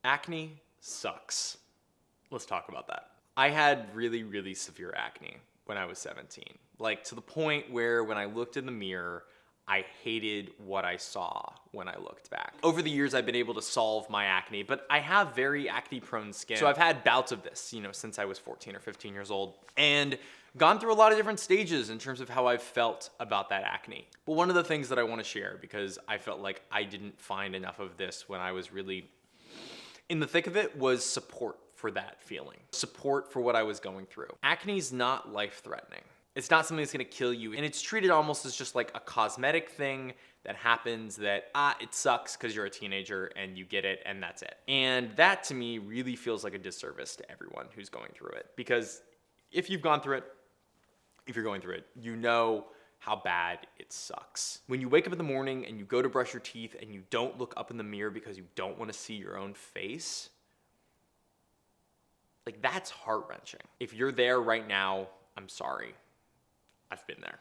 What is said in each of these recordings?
Acne sucks. Let's talk about that. I had really, really severe acne when I was 17. Like to the point where when I looked in the mirror, I hated what I saw when I looked back. Over the years, I've been able to solve my acne, but I have very acne-prone skin. So I've had bouts of this, since I was 14 or 15 years old, and gone through a lot of different stages in terms of how I've felt about that acne. But one of the things that I want to share, because I felt like I didn't find enough of this when I was really in the thick of it, was support for that feeling. Support for what I was going through. Acne is not life-threatening. It's not something that's gonna kill you, and it's treated almost as just like a cosmetic thing that happens that, it sucks because you're a teenager and you get it and that's it. And that to me really feels like a disservice to everyone who's going through it. Because if you've gone through it, if you're going through it, you know how bad it sucks. When you wake up in the morning and you go to brush your teeth and you don't look up in the mirror because you don't wanna see your own face, like that's heart-wrenching. If you're there right now, I'm sorry. I've been there.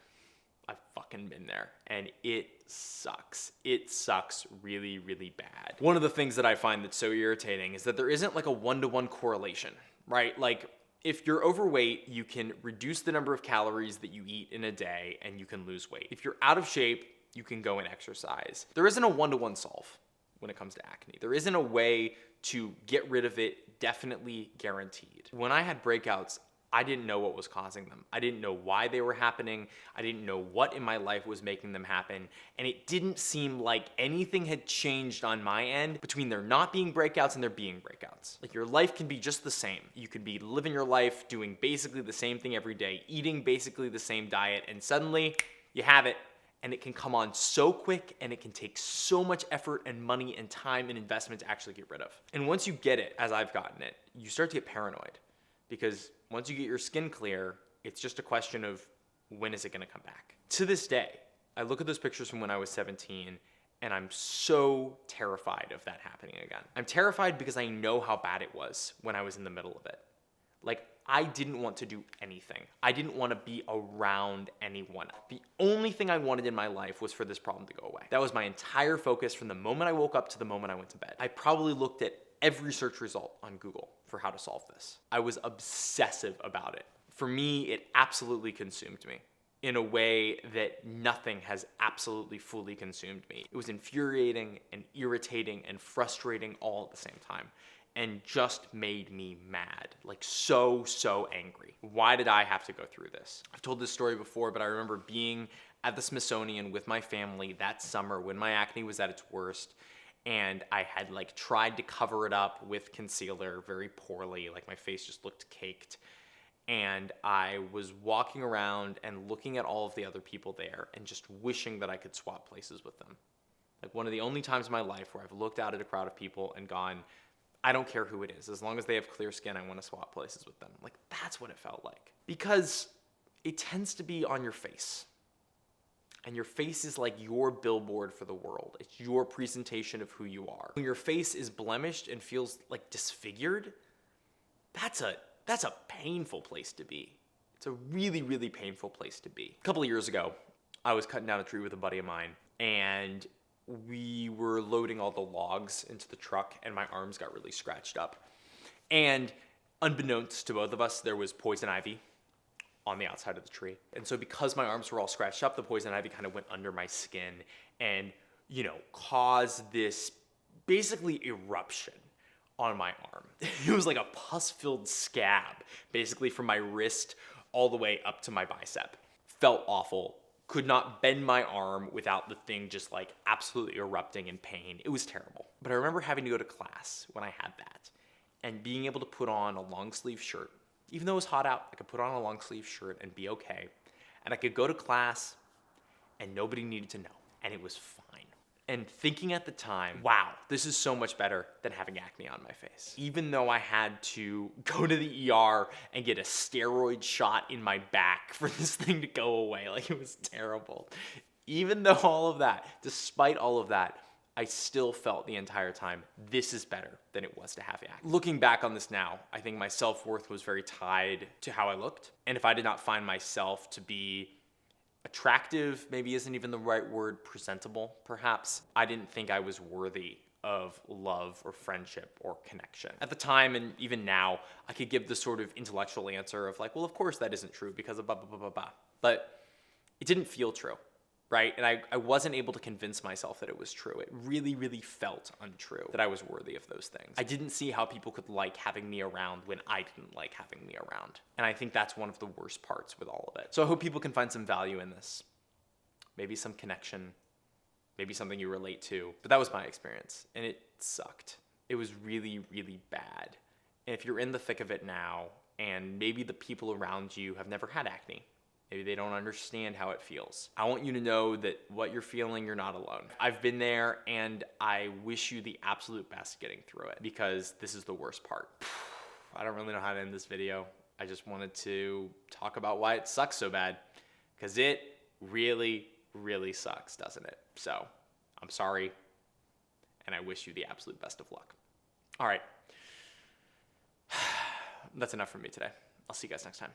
I've fucking been there. And it sucks. It sucks really, really bad. One of the things that I find that's so irritating is that there isn't like a one-to-one correlation, right? Like if you're overweight, you can reduce the number of calories that you eat in a day and you can lose weight. If you're out of shape, you can go and exercise. There isn't a one-to-one solve when it comes to acne. There isn't a way to get rid of it, definitely guaranteed. When I had breakouts, I didn't know what was causing them. I didn't know why they were happening. I didn't know what in my life was making them happen. And it didn't seem like anything had changed on my end between there not being breakouts and there being breakouts. Like your life can be just the same. You could be living your life, doing basically the same thing every day, eating basically the same diet, and suddenly you have it. And it can come on so quick and it can take so much effort and money and time and investment to actually get rid of. And once you get it, as I've gotten it, you start to get paranoid. Because once you get your skin clear, it's just a question of when is it gonna come back? To this day, I look at those pictures from when I was 17 and I'm so terrified of that happening again. I'm terrified because I know how bad it was when I was in the middle of it. Like, I didn't want to do anything. I didn't want to be around anyone. The only thing I wanted in my life was for this problem to go away. That was my entire focus from the moment I woke up to the moment I went to bed. I probably looked at every search result on Google for how to solve this. I was obsessive about it. For me, it absolutely consumed me in a way that nothing has absolutely fully consumed me. It was infuriating and irritating and frustrating all at the same time, and just made me mad, like so angry. Why did I have to go through this? I've told this story before, but I remember being at the Smithsonian with my family that summer when my acne was at its worst, and I had like tried to cover it up with concealer very poorly, like my face just looked caked. And I was walking around and looking at all of the other people there and just wishing that I could swap places with them. Like one of the only times in my life where I've looked out at a crowd of people and gone, I don't care who it is. As long as they have clear skin, I want to swap places with them. Like that's what it felt like. Because it tends to be on your face. And your face is like your billboard for the world. It's your presentation of who you are. When your face is blemished and feels like disfigured, that's a painful place to be. It's a really, really painful place to be. A couple of years ago, I was cutting down a tree with a buddy of mine, and we were loading all the logs into the truck, and my arms got really scratched up. And unbeknownst to both of us, there was poison ivy on the outside of the tree. And so because my arms were all scratched up, the poison ivy kind of went under my skin and, caused this basically eruption on my arm. It was like a pus-filled scab, basically from my wrist all the way up to my bicep. Felt awful. Could not bend my arm without the thing just like absolutely erupting in pain. It was terrible. But I remember having to go to class when I had that and being able to put on a long sleeve shirt. Even though it was hot out, I could put on a long sleeve shirt and be okay. And I could go to class and nobody needed to know. And it was fine. And thinking at the time, wow, this is so much better than having acne on my face. Even though I had to go to the ER and get a steroid shot in my back for this thing to go away, like it was terrible. Even though all of that, despite all of that, I still felt the entire time, this is better than it was to have acne. Looking back on this now, I think my self-worth was very tied to how I looked. And if I did not find myself to be attractive, maybe isn't even the right word, presentable, perhaps, I didn't think I was worthy of love or friendship or connection. At the time, and even now, I could give the sort of intellectual answer of like, well, of course that isn't true because of blah, blah, blah, blah, blah. But it didn't feel true, right? And I wasn't able to convince myself that it was true. It really, really felt untrue that I was worthy of those things. I didn't see how people could like having me around when I didn't like having me around. And I think that's one of the worst parts with all of it. So I hope people can find some value in this. Maybe some connection, maybe something you relate to. But that was my experience, and it sucked. It was really, really bad. And if you're in the thick of it now, and maybe the people around you have never had acne, maybe they don't understand how it feels, I want you to know that what you're feeling, you're not alone. I've been there, and I wish you the absolute best getting through it, because this is the worst part. I don't really know how to end this video. I just wanted to talk about why it sucks so bad, because it really, really sucks, doesn't it? So I'm sorry, and I wish you the absolute best of luck. All right. That's enough from me today. I'll see you guys next time.